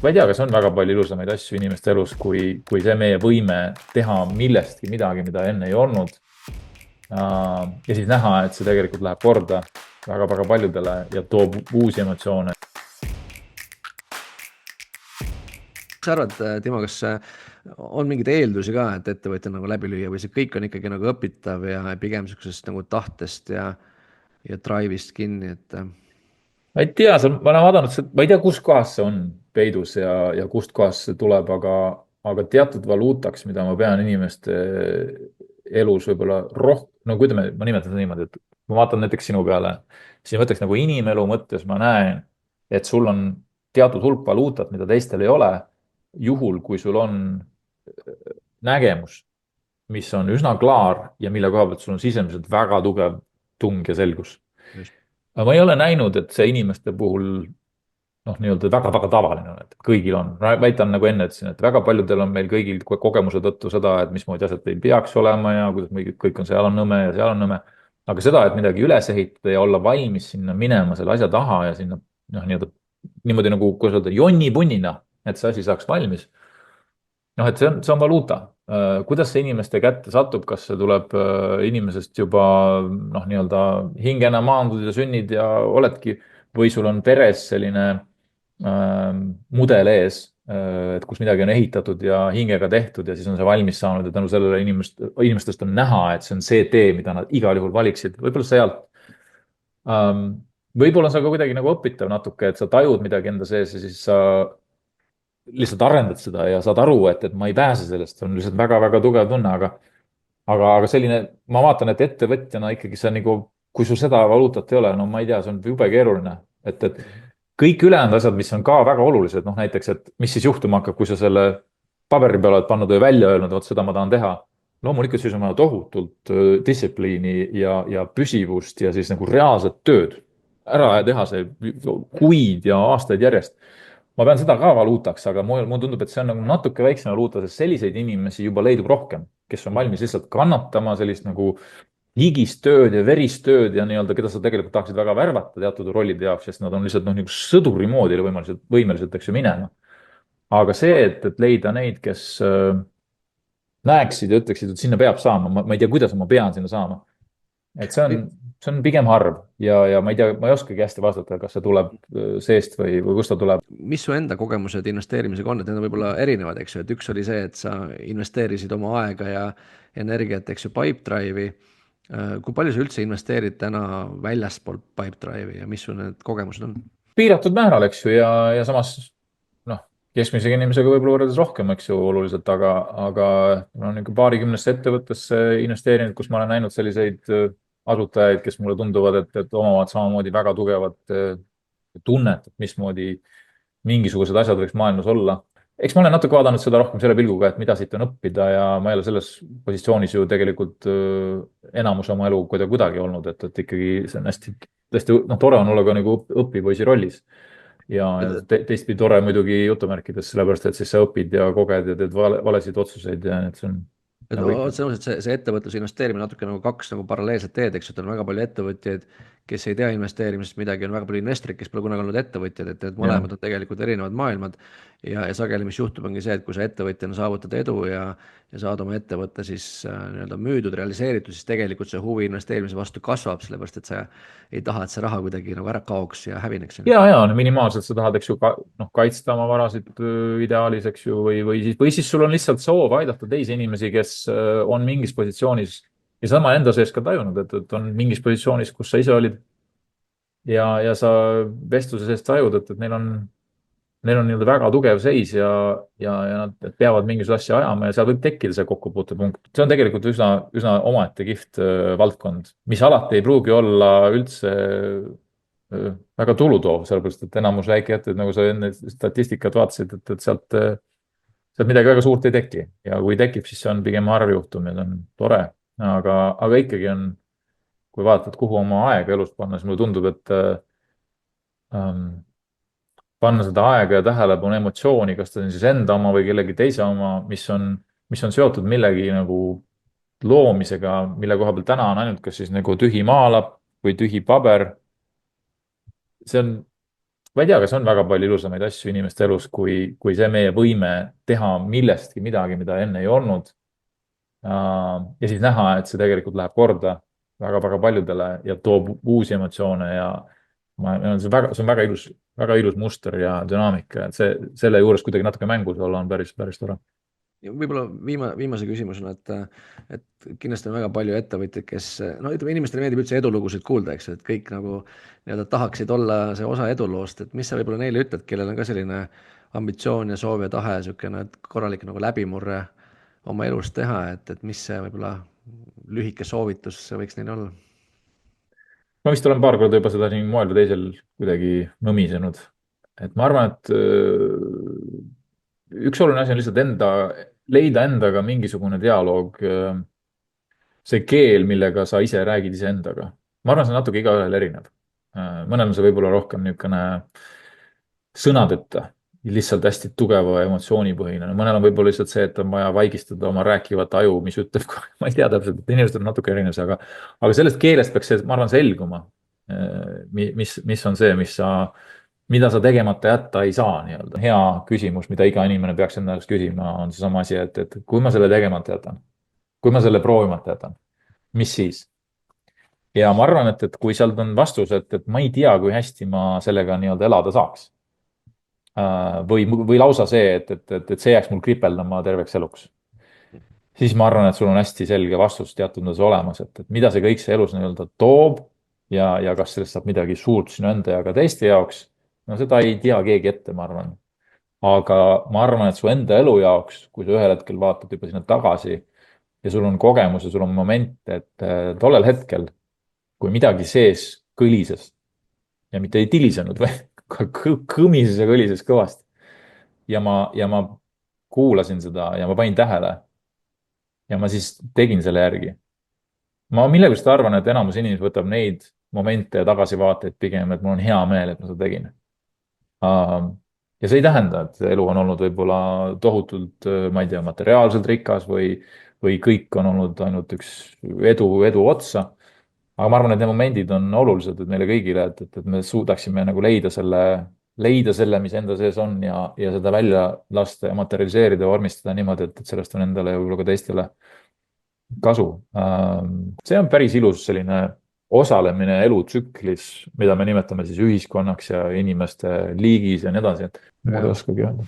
ma ei tea, kas on väga palju ilusamaid asju inimeste elus, kui see meie võime teha millestki midagi, mida enne ei olnud. Ja siis näha, et see tegelikult läheb korda väga-väga paljudele ja toob uusi emotsioone. Mis sa arvad, Timo, kas on mingeid eeldusi ka, et ettevõtja nagu läbi lüüa või see kõik on ikkagi nagu õpitav ja pigem sellisest nagu tahtest ja drive'ist kinni, et Ma ei tea, ma olen vaadanud, ma ei tea, kus kohas see on peidus ja kust kohast see tuleb, aga teatud valuutaks, mida ma pean inimeste elus võib-olla no kui ütleme, ma nimetan seda niimoodi, et ma vaatan näiteks sinu peale, siis ma ütleks nagu inimelu mõttes ma näen, et sul on teatud hulk valuutat, mida teistel ei ole, juhul kui sul on nägemus, mis on üsna klaar ja mille koha pealt sul on sisemiselt väga tugev tung ja selgus. Aga ma ei ole näinud, et see inimeste puhul nii-öelda väga-väga tavaline on, et kõigil on. Väitan nagu enne ütlesin, et väga paljudel on meil kõigil kogemuse tõttu seda, et mismoodi asjad ei peaks olema ja kuidas kõik on seal on nõme ja seal on nõme. Aga seda, et midagi üles ehitada ja olla valmis sinna minema selle asja taha ja sinna niimoodi nagu, kuidas öelda, jonni-punnina, et see asi saaks valmis. Et see on valuuta. Kuidas see inimeste kätte satub, kas see tuleb inimesest juba nii-öelda hingena maandud ja sünnid ja oledki, või sul on peres selline mudel ees, et kus midagi on ehitatud ja hingega tehtud ja siis on see valmis saanud ja tänu sellele inimestest on näha, et see on see tee, mida nad igal juhul valiksid. Võib-olla sealt. Võib-olla on see ka kuidagi nagu õpitav natuke, et sa tajud midagi enda sees ja siis sa lihtsalt arendad seda ja saad aru, et ma ei pääse sellest, on lihtsalt väga-väga tugev tunne, aga selline, ma vaatan, et ettevõtjana ikkagi see nagu, kui sul seda valuutat ei ole, no ma ei tea, see on jube keeruline, et kõik ülejäänud asjad, mis on ka väga olulised, näiteks, et mis siis juhtuma hakkab, kui sa selle paberi peale oled pannud või välja öelnud, vot seda ma tahan teha. Loomulikult siis on tohutult distsipliini ja püsivust ja siis nagu reaalset tööd ära ja teha see kuid ja aastaid järjest. Ma pean seda ka valuutaks, aga mul tundub, et see on nagu natuke väiksem valuuta, sest selliseid inimesi juba leidub rohkem, kes on valmis lihtsalt kannatama sellist nagu higist tööd ja verist tööd ja nii-öelda, keda sa tegelikult tahaksid väga värvata teatud rollide jaoks, sest nad on lihtsalt nagu sõduri moodi võimeliselt minema. Aga see, et leida neid, kes näeksid ja ütleksid, et sinna peab saama, ma ei tea, kuidas ma pean sinna saama. Et see on pigem harv ja ma ei tea, ma ei oskagi hästi vastata, kas see tuleb seest või kust ta tuleb. Mis su enda kogemused investeerimisega on, et need on võib-olla erinevad, eks ju, et üks oli see, et sa investeerisid oma aega ja energiat, eks ju, Pipedrive'i. Kui palju sa üldse investeerid täna väljaspoolt Pipedrive'i ja mis su need kogemused on? Piiratud määral, eks ju, ja samas keskmise inimesega võib-olla võrreldes rohkem, eks ju, oluliselt, aga on ikka paarikümnesse ettevõttesse investeerinud, kus ma olen näinud selliseid asutajaid, kes mulle tunduvad, et omavad samamoodi väga tugevat tunnet, et mismoodi mingisugused asjad võiks maailmas olla. Eks ma olen natuke vaadanud seda rohkem selle pilguga, et mida siit on õppida ja ma ei ole selles positsioonis ju tegelikult enamus oma elu kuidagi olnud, et ikkagi see on hästi tore on olla ka nagu õpipoisi rollis. Ja teistpidi tore muidugi jutumärkides, sellepärast, et siis sa õpid ja koged ja teed valesid otsuseid ja et see on. See ettevõtluse investeerimine natuke nagu kaks nagu paralleelset teed, eks, et on väga palju ettevõtjaid, kes ei tea investeerimisest midagi, on väga palju investorid, kes pole kunagi olnud ettevõtjad, et mõlemad on tegelikult erinevad maailmad ja sageli, mis juhtub, ongi see, et kui sa ettevõtjana saavutad edu ja saad oma ettevõtte siis nii-öelda müüdud, realiseeritud, siis tegelikult see huvi investeerimise vastu kasvab, sellepärast, et sa ei taha, et see raha kuidagi nagu ära kaoks ja hävineks. Ja, minimaalselt sa tahad, eks ju, kaitsta oma varasid ideaalis, eks ju, või siis sul on lihtsalt soov aidata teisi inimesi, kes on mingis positsioonis ja sama enda sees ka tajunud, et on mingis positsioonis, kus sa ise olid ja sa vestluse seest tajud, et neil on nii-öelda väga tugev seis ja nad peavad mingisugust asja ajama ja seal võib tekkida see kokkupuutepunkt. See on tegelikult üsna omaette kiht valdkond, mis alati ei pruugi olla üldse väga tulutoov, sellepärast, et enamus väikeettevõtted, nagu sa enne statistikat vaatasid, et sealt midagi väga suurt ei teki ja kui tekib, siis see on pigem harv juhtum ja see on tore, aga ikkagi on, kui vaatad, kuhu oma aega elust panna, siis mulle tundub, et panna seda aega ja tähelepanu emotsiooni, kas ta on siis enda oma või kellegi teise oma, mis on seotud millegi nagu loomisega, mille koha peal täna on ainult kas siis nagu tühi maalap või tühi paber. See on ma ei tea, kas on väga palju ilusamaid asju inimeste elus, kui see meie võime teha millestki midagi, mida enne ei olnud. Ja siis näha, et see tegelikult läheb korda väga-väga paljudele ja toob uusi emotsioone ja see on väga ilus muster ja dünaamika, et selle juures kuidagi natuke mängus olla on päris tore. Võib-olla viimase küsimusena, et kindlasti on väga palju ettevõtjaid, kes, no ütleme, inimestele meeldib üldse edulugusid kuulda, eks, et kõik nagu nii-öelda tahaksid olla see osa eduloost, et mis sa võib-olla neile ütled, kellel on ka selline ambitsioon ja soov ja tahe, niisugune korralik nagu läbimurre oma elus teha, et mis see võib-olla lühike soovitus võiks neil olla? ma vist olen paar korda juba seda siin moel või teisel kuidagi nõmisenud. Et ma arvan, et üks oluline asi on lihtsalt leida endaga mingisugune dialoog, see keel, millega sa ise räägid iseendaga. Ma arvan, see on natuke igaühel erinev. Mõnel on see võib-olla rohkem niisugune sõnadeta, lihtsalt hästi tugeva emotsioonipõhine. Mõnel on võib-olla lihtsalt see, et on vaja vaigistada oma rääkivat aju, mis ütleb, ma ei tea täpselt, et inimesed on natuke erinev, aga sellest keelest peaks see, ma arvan, selguma, mis on see, mida sa tegemata jätta ei saa nii-öelda. Hea küsimus, mida iga inimene peaks enda jaoks küsima, on seesama asi, et kui ma selle tegemata jätan, kui ma selle proovimata jätan, mis siis? Ja ma arvan, et kui sealt on vastus, et ma ei tea, kui hästi ma sellega nii-öelda elada saaks. Või lausa see, et see jääks mul kripeldama terveks eluks. Siis ma arvan, et sul on hästi selge vastus teatud mõttes olemas, et mida see kõik see elus nii-öelda toob ja kas sellest saab midagi suurt sinu enda ja ka teiste jaoks. No seda ei tea keegi ette, ma arvan. Aga ma arvan, et su enda elu jaoks, kui sa ühel hetkel vaatad juba sinna tagasi ja sul on kogemus ja sul on moment, et tollel hetkel, kui midagi sees kõlises ja mitte ei tilisenud, või kõmises ja kõlises kõvasti. Ja ma kuulasin seda ja ma panin tähele ja ma siis tegin selle järgi. Ma millegipärast arvan, et enamus inimesi võtab neid momente ja tagasivaateid pigem, et mul on hea meel, et ma seda tegin. Ja see ei tähenda, et elu on olnud võib-olla tohutult, ma ei tea, materiaalselt rikas või kõik on olnud ainult üks edu otsa. Aga ma arvan, et need momendid on olulised et meile kõigile, et me suudaksime nagu leida selle, mis enda sees on ja seda välja lasta ja materialiseerida ja vormistada niimoodi, et sellest on endale ja võib-olla ka teistele kasu. See on päris ilus selline osalemine elutsüklis, mida me nimetame siis ühiskonnaks ja inimeste liigis ja nii edasi, et ma ei oskagi öelda.